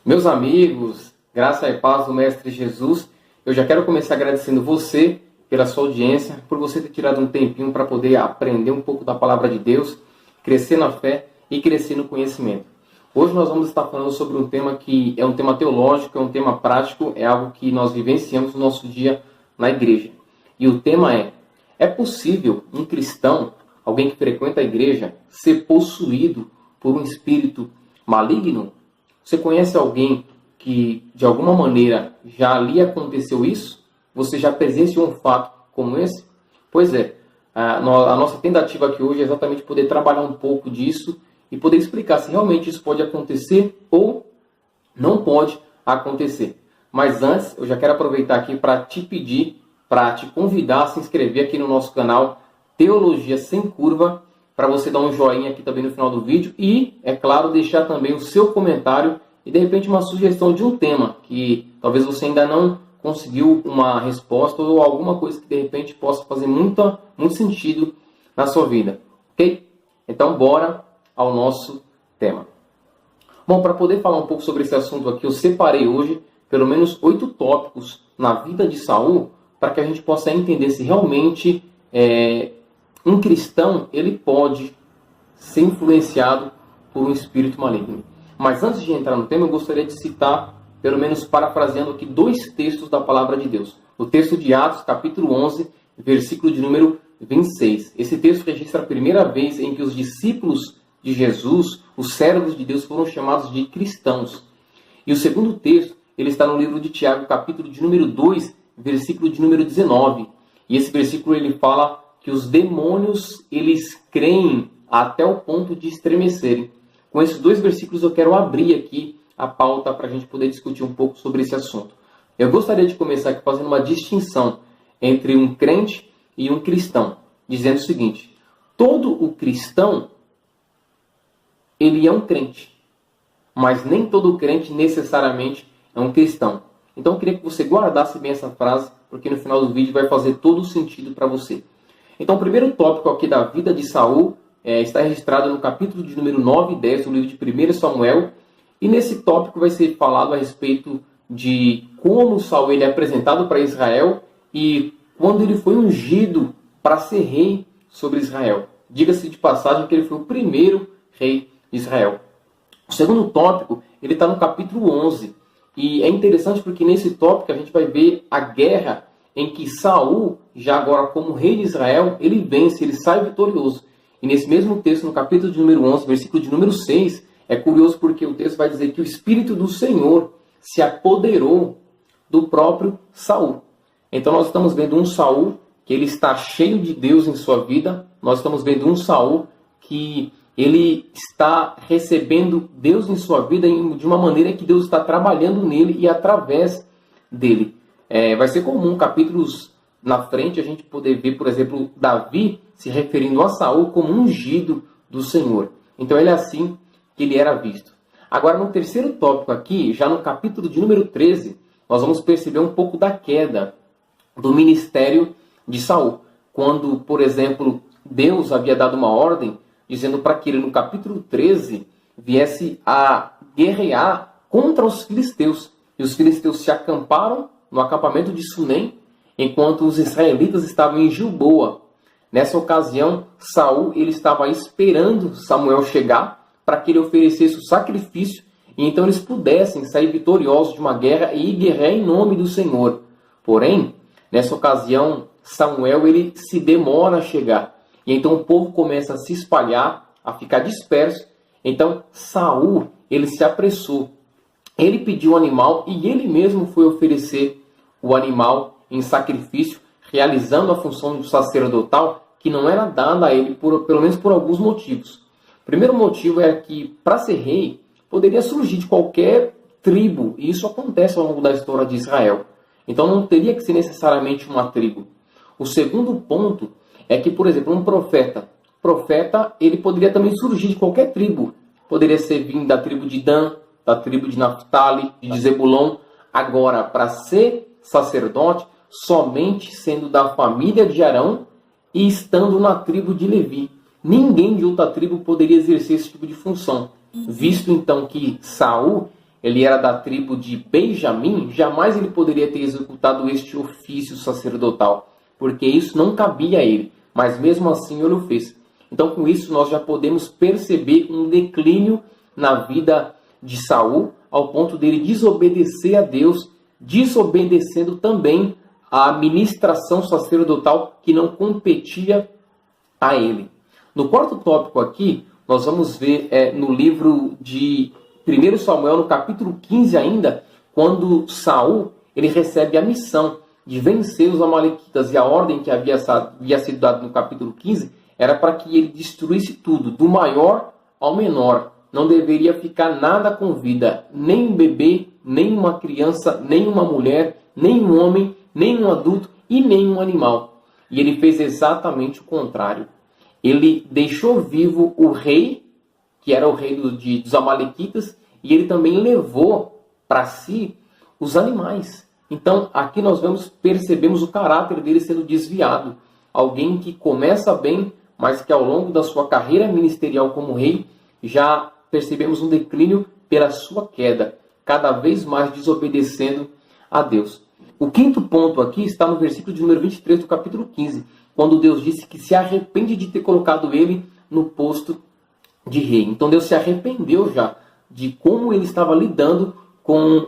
Meus amigos, graça e paz do Mestre Jesus, eu já quero começar agradecendo você pela sua audiência, por você ter tirado um tempinho para poder aprender um pouco da Palavra de Deus, crescer na fé e crescer no conhecimento. Hoje nós vamos estar falando sobre um tema que é um tema teológico, é um tema prático, é algo que nós vivenciamos no nosso dia na igreja. E o tema é possível um cristão, alguém que frequenta a igreja, ser possuído por um espírito maligno? Você conhece alguém que, de alguma maneira, já lhe aconteceu isso? Você já presenciou um fato como esse? Pois é, a nossa tentativa aqui hoje é exatamente poder trabalhar um pouco disso e poder explicar se realmente isso pode acontecer ou não pode acontecer. Mas antes, eu já quero aproveitar aqui para te pedir, para te convidar a se inscrever aqui no nosso canal Teologia Sem Curva, para você dar um joinha aqui também no final do vídeo e, é claro, deixar também o seu comentário e, de repente, uma sugestão de um tema que talvez você ainda não conseguiu uma resposta ou alguma coisa que, de repente, possa fazer muito sentido na sua vida, ok? Então, bora ao nosso tema. Bom, para poder falar um pouco sobre esse assunto aqui, eu separei hoje pelo menos 8 tópicos na vida de Saul para que a gente possa entender se realmente um cristão ele pode ser influenciado por um espírito maligno. Mas antes de entrar no tema, eu gostaria de citar, pelo menos parafraseando aqui, 2 textos da Palavra de Deus. O texto de Atos, capítulo 11, versículo de número 26. Esse texto registra a primeira vez em que os discípulos de Jesus, os servos de Deus, foram chamados de cristãos. E o segundo texto, ele está no livro de Tiago, capítulo de número 2, versículo de número 19. E esse versículo ele fala que os demônios, eles creem até o ponto de estremecerem. Com esses 2 versículos eu quero abrir aqui a pauta para a gente poder discutir um pouco sobre esse assunto. Eu gostaria de começar aqui fazendo uma distinção entre um crente e um cristão, dizendo o seguinte: todo o cristão, ele é um crente, mas nem todo crente necessariamente é um cristão. Então eu queria que você guardasse bem essa frase, porque no final do vídeo vai fazer todo o sentido para você. Então, o primeiro tópico aqui da vida de Saul está registrado no capítulo de número 9 e 10 do livro de 1 Samuel. E nesse tópico vai ser falado a respeito de como Saul ele é apresentado para Israel e quando ele foi ungido para ser rei sobre Israel. Diga-se de passagem que ele foi o primeiro rei de Israel. O segundo tópico ele está no capítulo 11. E é interessante porque nesse tópico a gente vai ver a guerra em que Saul, já agora como rei de Israel, ele vence, ele sai vitorioso. E nesse mesmo texto, no capítulo de número 11, versículo de número 6, é curioso porque o texto vai dizer que o Espírito do Senhor se apoderou do próprio Saul. Então nós estamos vendo um Saul que ele está cheio de Deus em sua vida, nós estamos vendo um Saul que ele está recebendo Deus em sua vida de uma maneira que Deus está trabalhando nele e através dele. Vai ser comum, capítulos na frente, a gente poder ver, por exemplo, Davi se referindo a Saul como ungido do Senhor. Então ele é assim que ele era visto. Agora, no terceiro tópico aqui, já no capítulo de número 13, nós vamos perceber um pouco da queda do ministério de Saul. Quando, por exemplo, Deus havia dado uma ordem, dizendo para que ele, no capítulo 13, viesse a guerrear contra os filisteus. E os filisteus se acamparam no acampamento de Sunem, enquanto os israelitas estavam em Gilboa. Nessa ocasião, Saul ele estava esperando Samuel chegar para que ele oferecesse o sacrifício e então eles pudessem sair vitoriosos de uma guerra e guerrear em nome do Senhor. Porém, nessa ocasião, Samuel ele se demora a chegar. E então o povo começa a se espalhar, a ficar disperso. Então Saul ele se apressou. Ele pediu o animal e ele mesmo foi oferecer o animal em sacrifício, realizando a função do sacerdotal que não era dada a ele, pelo menos por alguns motivos. O primeiro motivo é que, para ser rei, poderia surgir de qualquer tribo, e isso acontece ao longo da história de Israel. Então não teria que ser necessariamente uma tribo. O segundo ponto é que, por exemplo, um profeta, ele poderia também surgir de qualquer tribo. Poderia ser vindo da tribo de Dan, da tribo de Naphtali, de Zebulon. Agora, para ser sacerdote, somente sendo da família de Arão e estando na tribo de Levi. Ninguém de outra tribo poderia exercer esse tipo de função. Visto então que Saul ele era da tribo de Benjamim, jamais ele poderia ter executado este ofício sacerdotal, porque isso não cabia a ele, mas mesmo assim ele o fez. Então, com isso, nós já podemos perceber um declínio na vida de Saul, ao ponto dele desobedecer a Deus, desobedecendo também a ministração sacerdotal que não competia a ele. No quarto tópico aqui, nós vamos ver no livro de 1 Samuel, no capítulo 15 ainda, quando Saul ele recebe a missão de vencer os amalequitas, e a ordem que havia sido dada no capítulo 15 era para que ele destruísse tudo, do maior ao menor. Não deveria ficar nada com vida, nem um bebê, nem uma criança, nem uma mulher, nem um homem, nem um adulto e nem um animal. E ele fez exatamente o contrário. Ele deixou vivo o rei, que era o rei dos amalequitas, e ele também levou para si os animais. Então, aqui nós percebemos o caráter dele sendo desviado. Alguém que começa bem, mas que ao longo da sua carreira ministerial como rei, já percebemos um declínio pela sua queda, cada vez mais desobedecendo a Deus. O quinto ponto aqui está no versículo de número 23 do capítulo 15, quando Deus disse que se arrepende de ter colocado ele no posto de rei. Então Deus se arrependeu já de como ele estava lidando com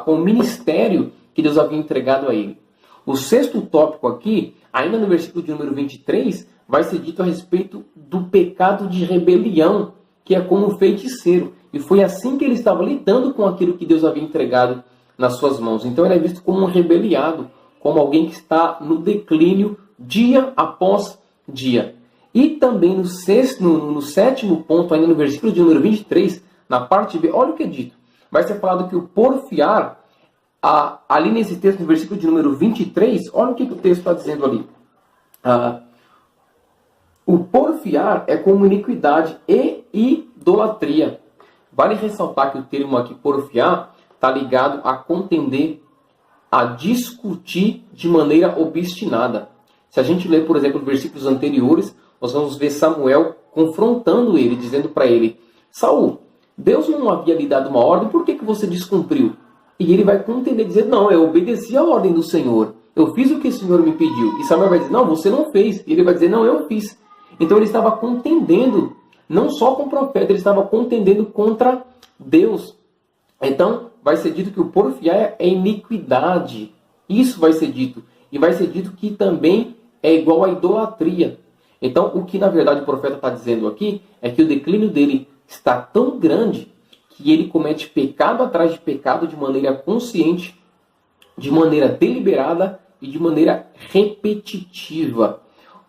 o ministério que Deus havia entregado a ele. O sexto tópico aqui, ainda no versículo de número 23, vai ser dito a respeito do pecado de rebelião, que é como um feiticeiro. E foi assim que ele estava lidando com aquilo que Deus havia entregado nas suas mãos. Então ele é visto como um rebeliado, como alguém que está no declínio dia após dia. E também no sétimo ponto, ainda no versículo de número 23, na parte B, olha o que é dito. Vai ser falado que o porfiar, ali nesse texto, no versículo de número 23, olha o que o texto está dizendo ali. O porfiar é como iniquidade e idolatria. Vale ressaltar que o termo aqui porfiar está ligado a contender, a discutir de maneira obstinada. Se a gente ler, por exemplo, versículos anteriores, nós vamos ver Samuel confrontando ele, dizendo para ele: Saul, Deus não havia lhe dado uma ordem, por que você descumpriu? E ele vai contender, dizer: não, eu obedeci a ordem do Senhor, eu fiz o que o Senhor me pediu. E Samuel vai dizer: não, você não fez. E ele vai dizer: não, eu fiz. Então ele estava contendendo, não só com o profeta, ele estava contendendo contra Deus. Então vai ser dito que o porfiar é iniquidade. Isso vai ser dito. E vai ser dito que também é igual à idolatria. Então o que na verdade o profeta está dizendo aqui é que o declínio dele está tão grande que ele comete pecado atrás de pecado de maneira consciente, de maneira deliberada e de maneira repetitiva.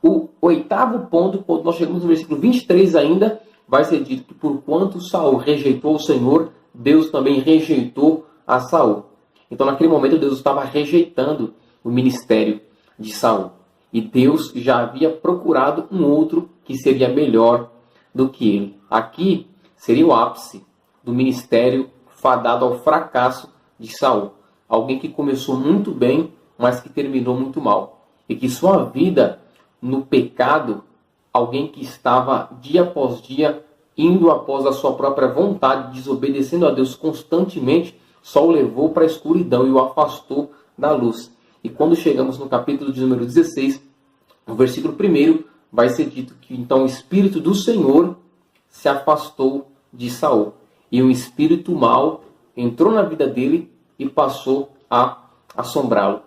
O oitavo ponto, quando nós chegamos no versículo 23 ainda, vai ser dito que porquanto Saul rejeitou o Senhor, Deus também rejeitou a Saul. Então naquele momento Deus estava rejeitando o ministério de Saul. E Deus já havia procurado um outro que seria melhor do que ele. Aqui seria o ápice do ministério fadado ao fracasso de Saul. Alguém que começou muito bem, mas que terminou muito mal. E que sua vida no pecado, alguém que estava dia após dia indo após a sua própria vontade, desobedecendo a Deus constantemente, só o levou para a escuridão e o afastou da luz. E quando chegamos no capítulo de número 16, no versículo 1, vai ser dito que então o Espírito do Senhor se afastou de Saul. E um espírito mau entrou na vida dele e passou a assombrá-lo.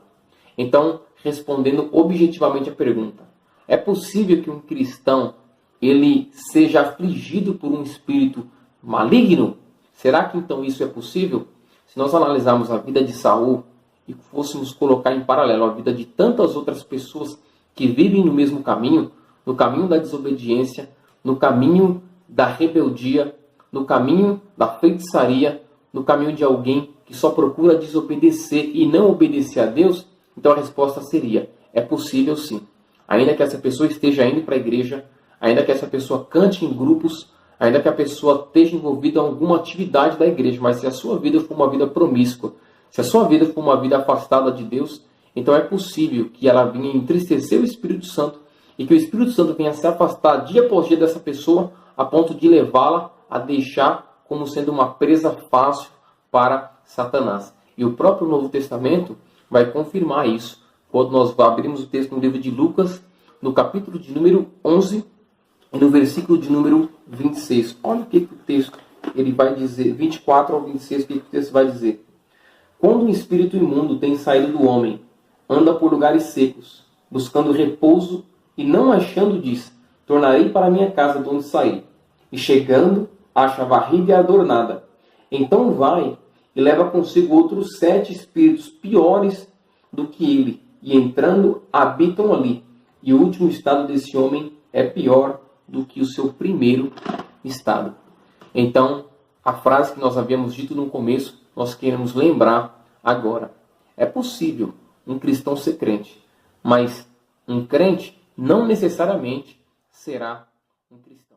Então, respondendo objetivamente a pergunta, é possível que um cristão ele seja afligido por um espírito maligno? Será que então isso é possível? Se nós analisarmos a vida de Saul e fôssemos colocar em paralelo a vida de tantas outras pessoas que vivem no mesmo caminho, no caminho da desobediência, no caminho da rebeldia, no caminho da feitiçaria, no caminho de alguém que só procura desobedecer e não obedecer a Deus, então a resposta seria: é possível sim. Ainda que essa pessoa esteja indo para a igreja, ainda que essa pessoa cante em grupos, ainda que a pessoa esteja envolvida em alguma atividade da igreja, mas se a sua vida for uma vida promíscua, se a sua vida for uma vida afastada de Deus, então é possível que ela venha entristecer o Espírito Santo e que o Espírito Santo venha se afastar dia após dia dessa pessoa a ponto de levá-la a deixar como sendo uma presa fácil para Satanás. E o próprio Novo Testamento vai confirmar isso. Quando nós abrimos o texto no livro de Lucas, no capítulo de número 11, e no versículo de número 26. Olha o que o texto ele vai dizer, 24 ao 26, o que o texto vai dizer. Quando um espírito imundo tem saído do homem, anda por lugares secos, buscando repouso, e não achando diz, tornarei para minha casa de onde saí. E chegando, acha varrida e adornada. Então vai e leva consigo outros 7 espíritos piores do que ele, e entrando, habitam ali. E o último estado desse homem é pior do que o seu primeiro estado. Então, a frase que nós havíamos dito no começo, nós queremos lembrar agora. É possível um cristão ser crente, mas um crente não necessariamente será um cristão.